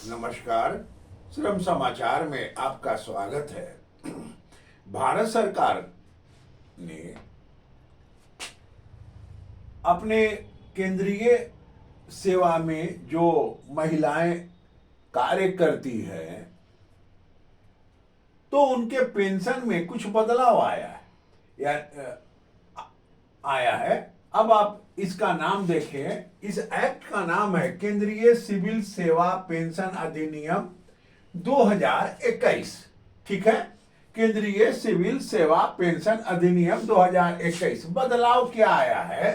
नमस्कार। श्रम समाचार में आपका स्वागत है। भारत सरकार ने अपने केंद्रीय सेवा में जो महिलाएं कार्य करती है तो उनके पेंशन में कुछ बदलाव आया है। अब आप इसका नाम देखें। इस एक्ट का नाम है केंद्रीय सिविल सेवा पेंशन अधिनियम 2021। ठीक है, केंद्रीय सिविल सेवा पेंशन अधिनियम 2021। बदलाव क्या आया है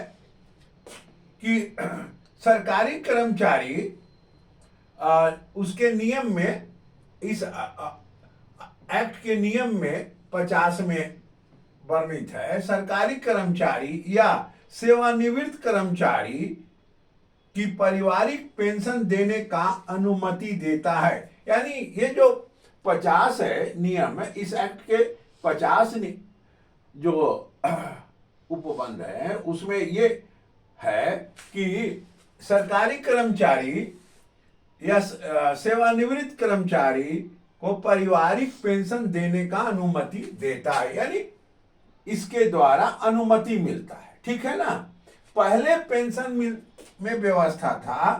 कि सरकारी कर्मचारी उसके नियम में, इस एक्ट के नियम में 50 में वर्णित है, सरकारी कर्मचारी या सेवानिवृत्त कर्मचारी की पारिवारिक पेंशन देने का अनुमति देता है। यानी ये जो 50 है नियम है, इस एक्ट के 50 जो उपबंध है उसमें ये है कि सरकारी कर्मचारी या सेवानिवृत्त कर्मचारी को पारिवारिक पेंशन देने का अनुमति देता है, यानी इसके द्वारा अनुमति मिलता है। ठीक है ना। पहले पेंशन में व्यवस्था था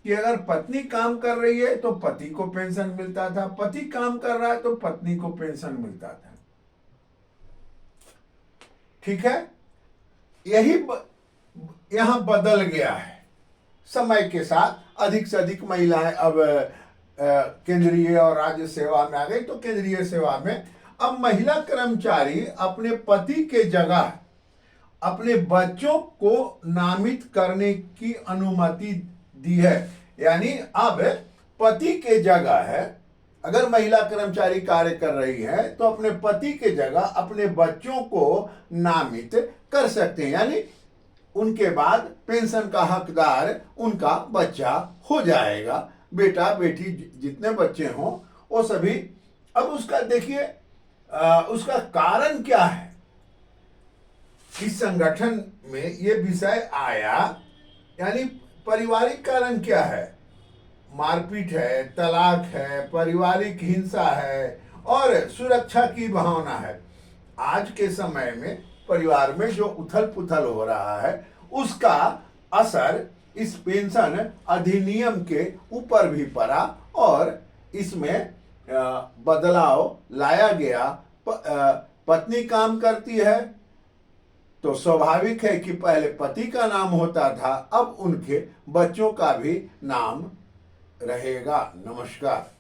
कि अगर पत्नी काम कर रही है तो पति को पेंशन मिलता था, पति काम कर रहा है तो पत्नी को पेंशन मिलता था। ठीक है, यही यहां बदल गया है समय के साथ। अधिक से अधिक महिलाएं अब केंद्रीय और राज्य सेवा में आ गई, तो केंद्रीय सेवा में अब महिला कर्मचारी अपने पति के जगह अपने बच्चों को नामित करने की अनुमति दी है। यानी अब पति के जगह है, अगर महिला कर्मचारी कार्य कर रही है तो अपने पति के जगह अपने बच्चों को नामित कर सकते हैं। यानी उनके बाद पेंशन का हकदार उनका बच्चा हो जाएगा। बेटा बेटी जितने बच्चे हों वो सभी। अब उसका देखिए उसका कारण क्या है। इस संगठन में ये विषय आया, यानी पारिवारिक कारण क्या है? मारपीट है, तलाक है, पारिवारिक हिंसा है और सुरक्षा की भावना है। आज के समय में परिवार में जो उथल पुथल हो रहा है उसका असर इस पेंशन अधिनियम के ऊपर भी पड़ा और इसमें बदलाव लाया गया। पत्नी काम करती है तो स्वाभाविक है कि पहले पति का नाम होता था, अब उनके बच्चों का भी नाम रहेगा। नमस्कार।